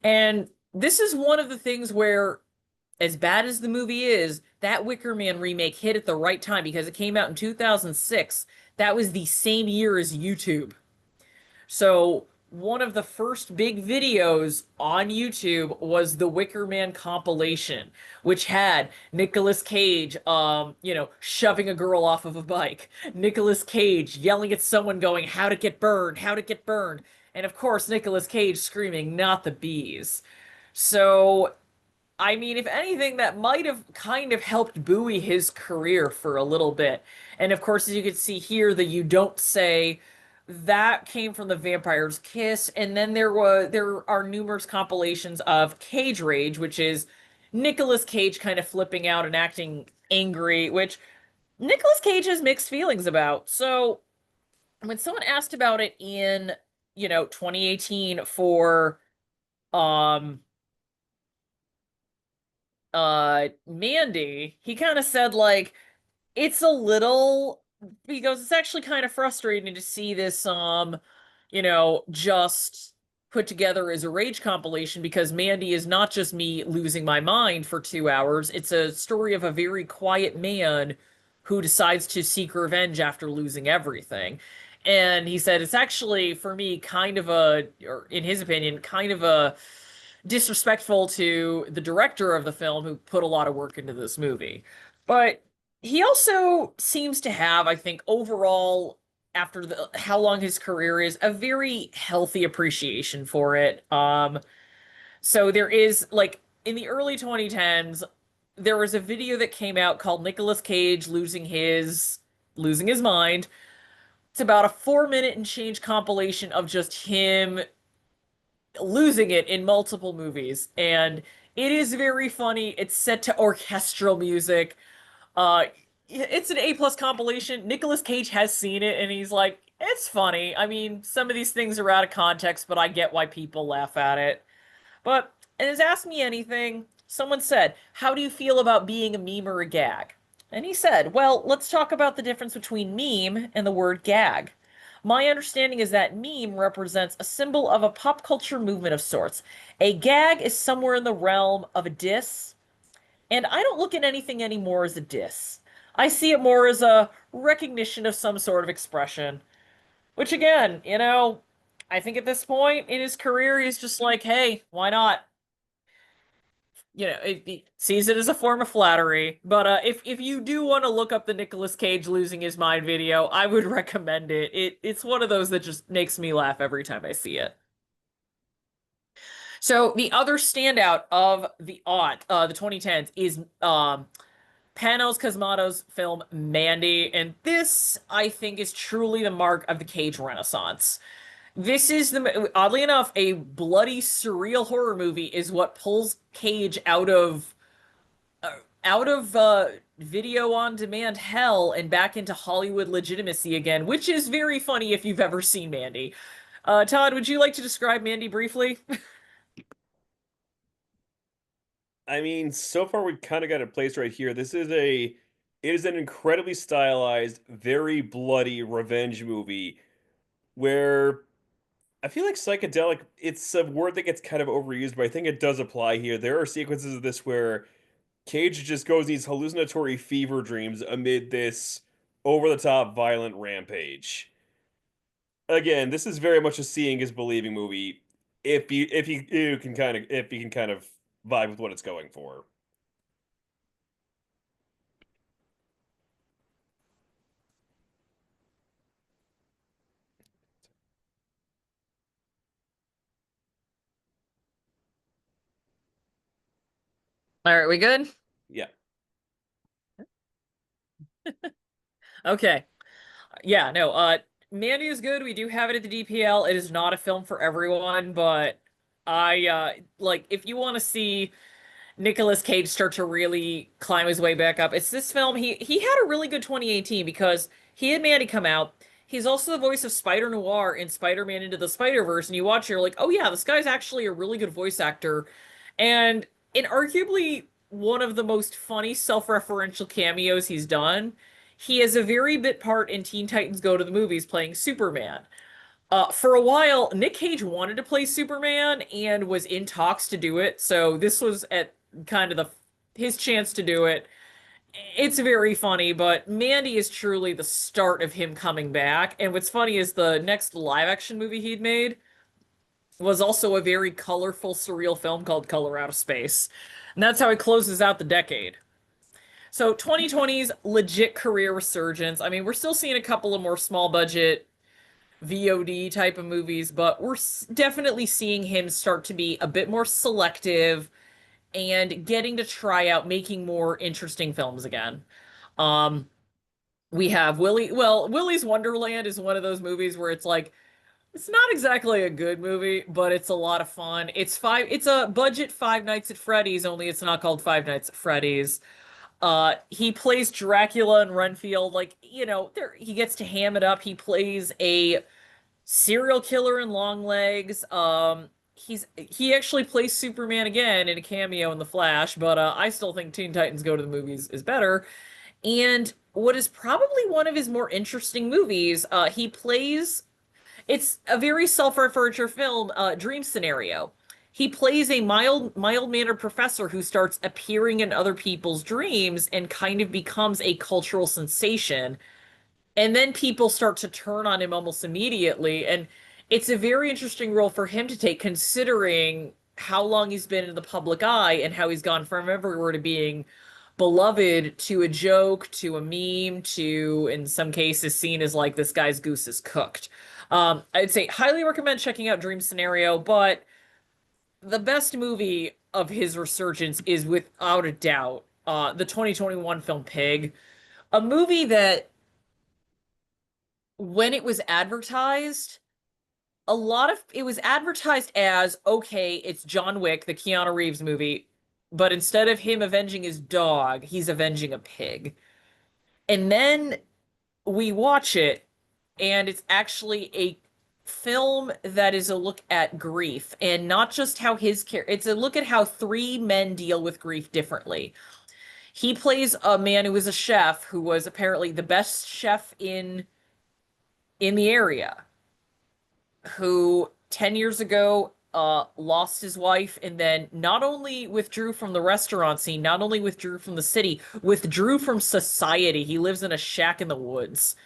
And this is one of the things where, as bad as the movie is, that Wicker Man remake hit at the right time because it came out in 2006. That was the same year as YouTube. So one of the first big videos on YouTube was the Wicker Man compilation, which had Nicolas Cage, shoving a girl off of a bike, Nicolas Cage yelling at someone going, "How'd it get burned? How'd it get burned?" And of course, Nicolas Cage screaming, "Not the bees." So I mean, if anything, that might have kind of helped buoy his career for a little bit. And of course, as you can see here, the "You Don't Say" that came from the Vampire's Kiss, and then there are numerous compilations of Cage Rage, which is Nicolas Cage kind of flipping out and acting angry, which Nicolas Cage has mixed feelings about. So when someone asked about it in, 2018 for um Mandy, he kind of said like it's a little he goes, it's actually kind of frustrating to see this just put together as a rage compilation because Mandy is not just me losing my mind for 2 hours. It's a story of a very quiet man who decides to seek revenge after losing everything. And he said it's actually for me kind of or in his opinion, kind of a disrespectful to the director of the film who put a lot of work into this movie. But he also seems to have, I think, overall, after how long his career is, a very healthy appreciation for it. So there is like in the early 2010s, there was a video that came out called Nicolas Cage losing his mind. It's about a 4 minute and change compilation of just him losing it in multiple movies, and it is very funny. It's set to orchestral music. uh it's an A+ compilation. Nicolas Cage has seen it and he's like, it's funny. I mean, some of these things are out of context, but I get why people laugh at it. But it has asked me anything. Someone said, "How do you feel about being a meme or a gag?" And he said, "Well, let's talk about the difference between meme and the word gag. My understanding is that meme represents a symbol of a pop culture movement of sorts. A gag is somewhere in the realm of a diss, and I don't look at anything anymore as a diss. I see it more as a recognition of some sort of expression." Which again, I think at this point in his career, he's just like, hey, why not? He sees it as a form of flattery. But if you do want to look up the Nicolas Cage losing his mind video, I would recommend it. It's one of those that just makes me laugh every time I see it. So the other standout of the 2010s is Panos Cosmatos' film Mandy, and this I think is truly the mark of the Cage Renaissance. This is oddly enough, a bloody, surreal horror movie is what pulls Cage uh, out of video on demand hell and back into Hollywood legitimacy again, which is very funny if you've ever seen Mandy. Todd, would you like to describe Mandy briefly? I mean, so far we kind of got it placed right here. It is an incredibly stylized, very bloody revenge movie where I feel like psychedelic, it's a word that gets kind of overused, but I think it does apply here. There are sequences of this where Cage just goes these hallucinatory fever dreams amid this over-the-top violent rampage. Again, this is very much a seeing is believing movie if you can kind of vibe with what it's going for. All right, we good? Yeah. Okay. Yeah, no, Mandy is good. We do have it at the DPL. It is not a film for everyone, but I like if you want to see Nicolas Cage start to really climb his way back up. It's this film. He had a really good 2018 because he had Mandy come out. He's also the voice of Spider Noir in Spider-Man Into the Spider-Verse, and you watch, you're like, oh yeah, this guy's actually a really good voice actor, and in arguably one of the most funny self-referential cameos he's done. He has a very bit part in Teen Titans Go to the Movies playing Superman. For a while, Nic Cage wanted to play Superman and was in talks to do it, so this was at kind of the his chance to do it. It's very funny, but Mandy is truly the start of him coming back. And what's funny is the next live action movie he'd made. was also a very colorful, surreal film called Color Out of Space. And that's how he closes out the decade. So 2020's legit career resurgence. I mean, we're still seeing a couple of more small budget VOD type of movies, but we're definitely seeing him start to be a bit more selective and getting to try out making more interesting films again. Um, we have Willy's Wonderland is one of those movies where it's like it's not exactly a good movie, but it's a lot of fun. It's a budget Five Nights at Freddy's, only it's not called Five Nights at Freddy's. He plays Dracula in Renfield, like, there he gets to ham it up. He plays a serial killer in Longlegs. He actually plays Superman again in a cameo in The Flash, but I still think Teen Titans Go to the Movies is better. And what is probably one of his more interesting movies, he plays it's a very self-referential film, Dream Scenario. He plays a mild-mannered professor who starts appearing in other people's dreams and kind of becomes a cultural sensation. And then people start to turn on him almost immediately. And it's a very interesting role for him to take, considering how long he's been in the public eye and how he's gone from everywhere to being beloved to a joke to a meme to, in some cases, seen as like this guy's goose is cooked. I'd say highly recommend checking out Dream Scenario, but the best movie of his resurgence is without a doubt the 2021 film Pig, a movie that when it was advertised, a lot of it was advertised as okay, it's John Wick, the Keanu Reeves movie, but instead of him avenging his dog, he's avenging a pig. And then we watch it, and it's actually a film that is a look at grief and not just how his character, it's a look at how three men deal with grief differently. He plays a man who is a chef who was apparently the best chef in the area, who 10 years ago lost his wife and then not only withdrew from the restaurant scene, not only withdrew from the city, withdrew from society. He lives in a shack in the woods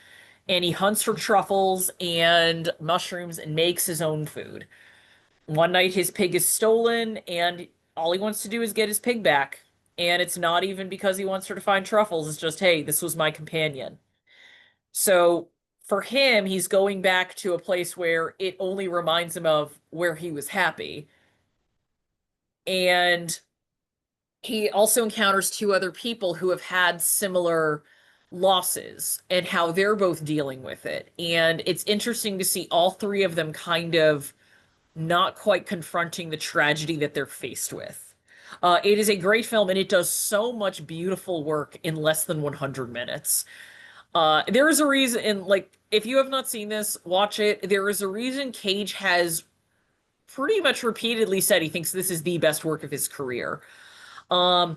and he hunts for truffles and mushrooms and makes his own food. One night his pig is stolen and all he wants to do is get his pig back. And it's not even because he wants her to find truffles. It's just, hey, this was my companion. So for him, he's going back to a place where it only reminds him of where he was happy. And he also encounters two other people who have had similar losses and how they're both dealing with it. And it's interesting to see all three of them kind of not quite confronting the tragedy that they're faced with. It is a great film and it does so much beautiful work in less than 100 minutes. There is a reason, and like, if you have not seen this, watch it. There is a reason Cage has pretty much repeatedly said he thinks this is the best work of his career. Um,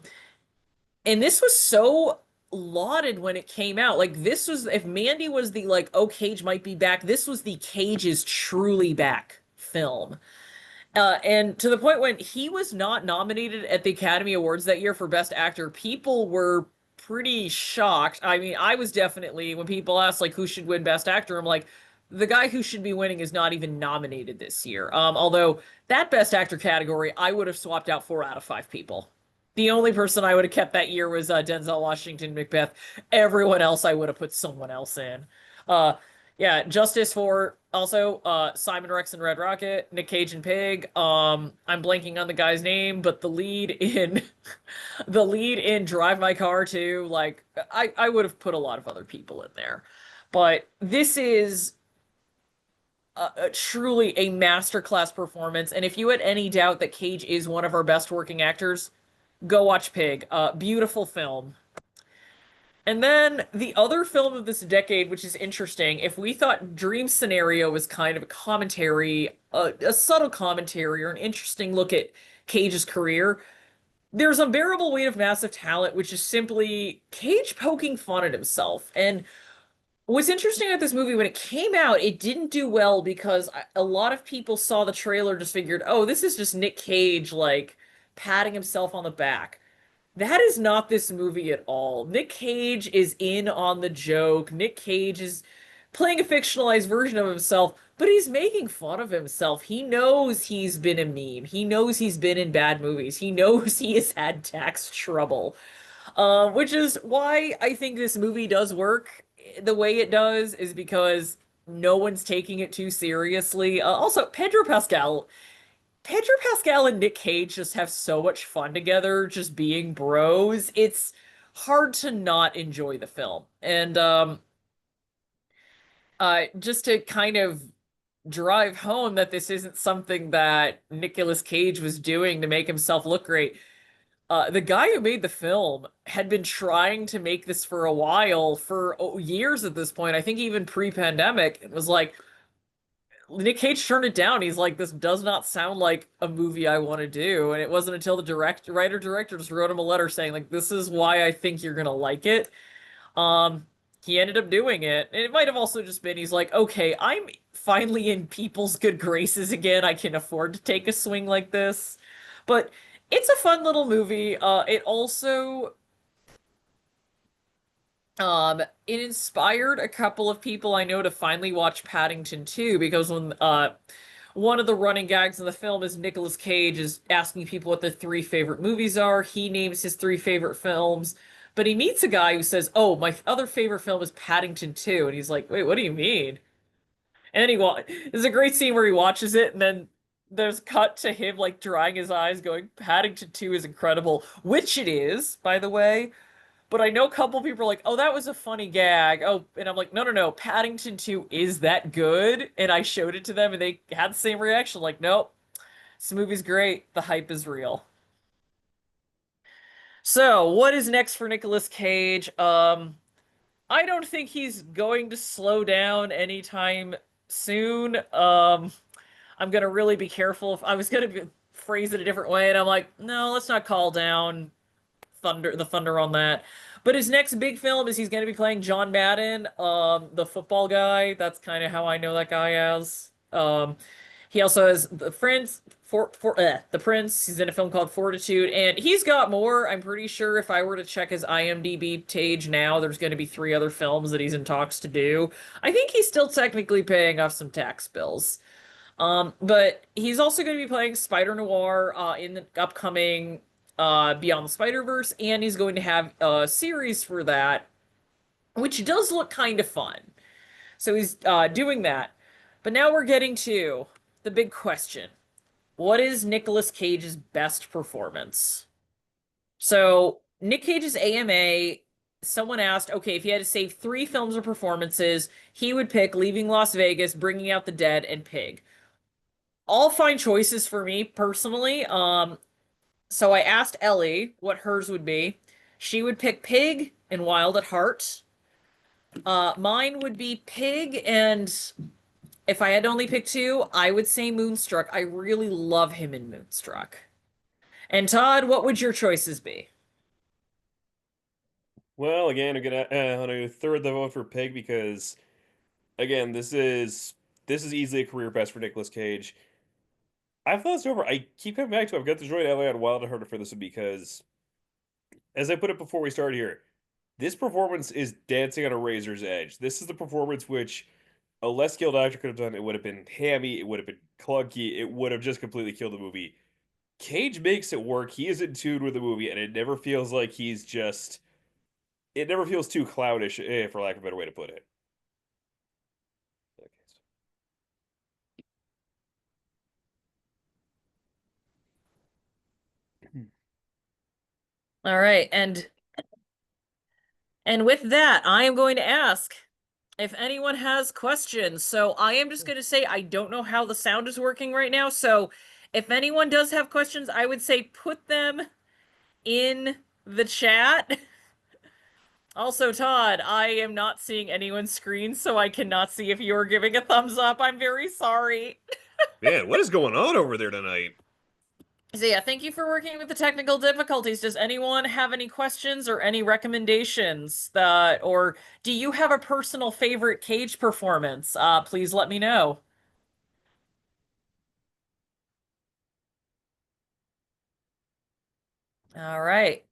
and this was so lauded when it came out. Like, this was, if Mandy was the, like, oh, Cage might be back, this was the Cage is truly back film. And to the point when he was not nominated at the Academy Awards that year for Best Actor, people were pretty shocked. I mean, I was definitely, when people asked, like, who should win Best Actor, I'm like, the guy who should be winning is not even nominated this year. Although that Best Actor category, I would have swapped out 4 out of 5 people. The only person I would have kept that year was Denzel Washington, Macbeth. Everyone else, I would have put someone else in. Uh, yeah, Justice for also Simon Rex and Red Rocket, Nic Cage and Pig. I'm blanking on the guy's name, but the lead in the lead in Drive My Car too. Like I would have put a lot of other people in there, but this is truly a masterclass performance. And if you had any doubt that Cage is one of our best working actors, go watch Pig. Beautiful film. And then the other film of this decade, which is interesting, if we thought Dream Scenario was kind of a commentary, a subtle commentary, or an interesting look at Cage's career, there's Unbearable Weight of Massive Talent, which is simply Cage poking fun at himself. And what's interesting about this movie, when it came out, it didn't do well because a lot of people saw the trailer, just figured, oh, this is just Nic Cage, like, patting himself on the back. That is not this movie at all. Nic Cage is in on the joke. Nic Cage is playing a fictionalized version of himself, but he's making fun of himself. He knows he's been a meme. He knows he's been in bad movies. He knows he has had tax trouble. Which is why I think this movie does work the way it does, is because no one's taking it too seriously. Also, Pedro Pascal and Nick Cage just have so much fun together, just being bros. It's hard to not enjoy the film. And just to kind of drive home that this isn't something that Nicolas Cage was doing to make himself look great. The guy who made the film had been trying to make this for a while, for years at this point. I think even pre-pandemic. It was like Nick Cage turned it down. He's like, "This does not sound like a movie I want to do." And it wasn't until the writer director just wrote him a letter saying, like, "This is why I think you're gonna like it." Um, he ended up doing it. And it might have also just been he's like, "Okay, I'm finally in people's good graces again. I can afford to take a swing like this." But it's a fun little movie. It also it inspired a couple of people I know to finally watch Paddington 2 because when one of the running gags in the film is Nicolas Cage is asking people what their three favorite movies are. He names his three favorite films, but he meets a guy who says, "Oh, my other favorite film is Paddington 2." And he's like, "Wait, what do you mean?" And then there's a great scene where he watches it and then there's cut to him like drying his eyes going, "Paddington 2 is incredible," which it is, by the way. But I know a couple people are like, "Oh, that was a funny gag." Oh, and I'm like, "No, no, no. Paddington 2 is that good?" And I showed it to them and they had the same reaction like, "Nope. This movie's great. The hype is real." So, what is next for Nicolas Cage? I don't think he's going to slow down anytime soon. I'm gonna really be careful. If I was gonna phrase it a different way, and I'm like, no, let's not call down thunder on that. But his next big film is he's going to be playing John Madden, the football guy. That's kind of how I know that guy as. He also has the Prince. He's in a film called Fortitude, and he's got more. I'm pretty sure if I were to check his IMDb page now, there's going to be three other films that he's in talks to do. I think he's still technically paying off some tax bills. But he's also going to be playing Spider Noir in the upcoming Beyond the Spider-Verse, and he's going to have a series for that, which does look kind of fun. So he's doing that. But now we're getting to the big question. What is Nicolas Cage's best performance? So Nick Cage's AMA, someone asked, okay, if he had to save three films or performances, he would pick Leaving Las Vegas, Bringing Out the Dead, and Pig. All fine choices for me personally. So I asked Ellie what hers would be. She would pick Pig and Wild at Heart. Mine would be Pig, and if I had to only pick two, I would say Moonstruck. I really love him in Moonstruck. And Todd, what would your choices be? Well, again, I'm gonna third the vote for Pig because again, this is easily a career best for Nicolas Cage. I've thought this over. I keep coming back to I've got the joint LA on Wild and Harder for this one because, as I put it before we started here, this performance is dancing on a razor's edge. This is the performance which a less skilled actor could have done. It would have been hammy. It would have been clunky. It would have just completely killed the movie. Cage makes it work. He is in tune with the movie, and it never feels like he's just. It never feels too clownish, for lack of a better way to put it. All right, and with that, I am going to ask if anyone has questions. So I am just going to say I don't know how the sound is working right now. So if anyone does have questions, I would say put them in the chat. Also, Todd, I am not seeing anyone's screen, so I cannot see if you're giving a thumbs up. I'm very sorry. Man, what is going on over there tonight? So yeah, thank you for working with the technical difficulties. Does anyone have any questions or any recommendations or do you have a personal favorite Cage performance? Please let me know. All right.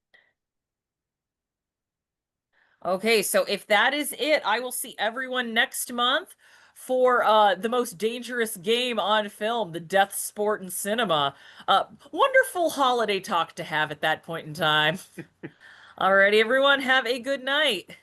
Okay, so if that is it, I will see everyone next month for the most dangerous game on film, the death sport in cinema. Wonderful holiday talk to have at that point in time. Alrighty, everyone, have a good night.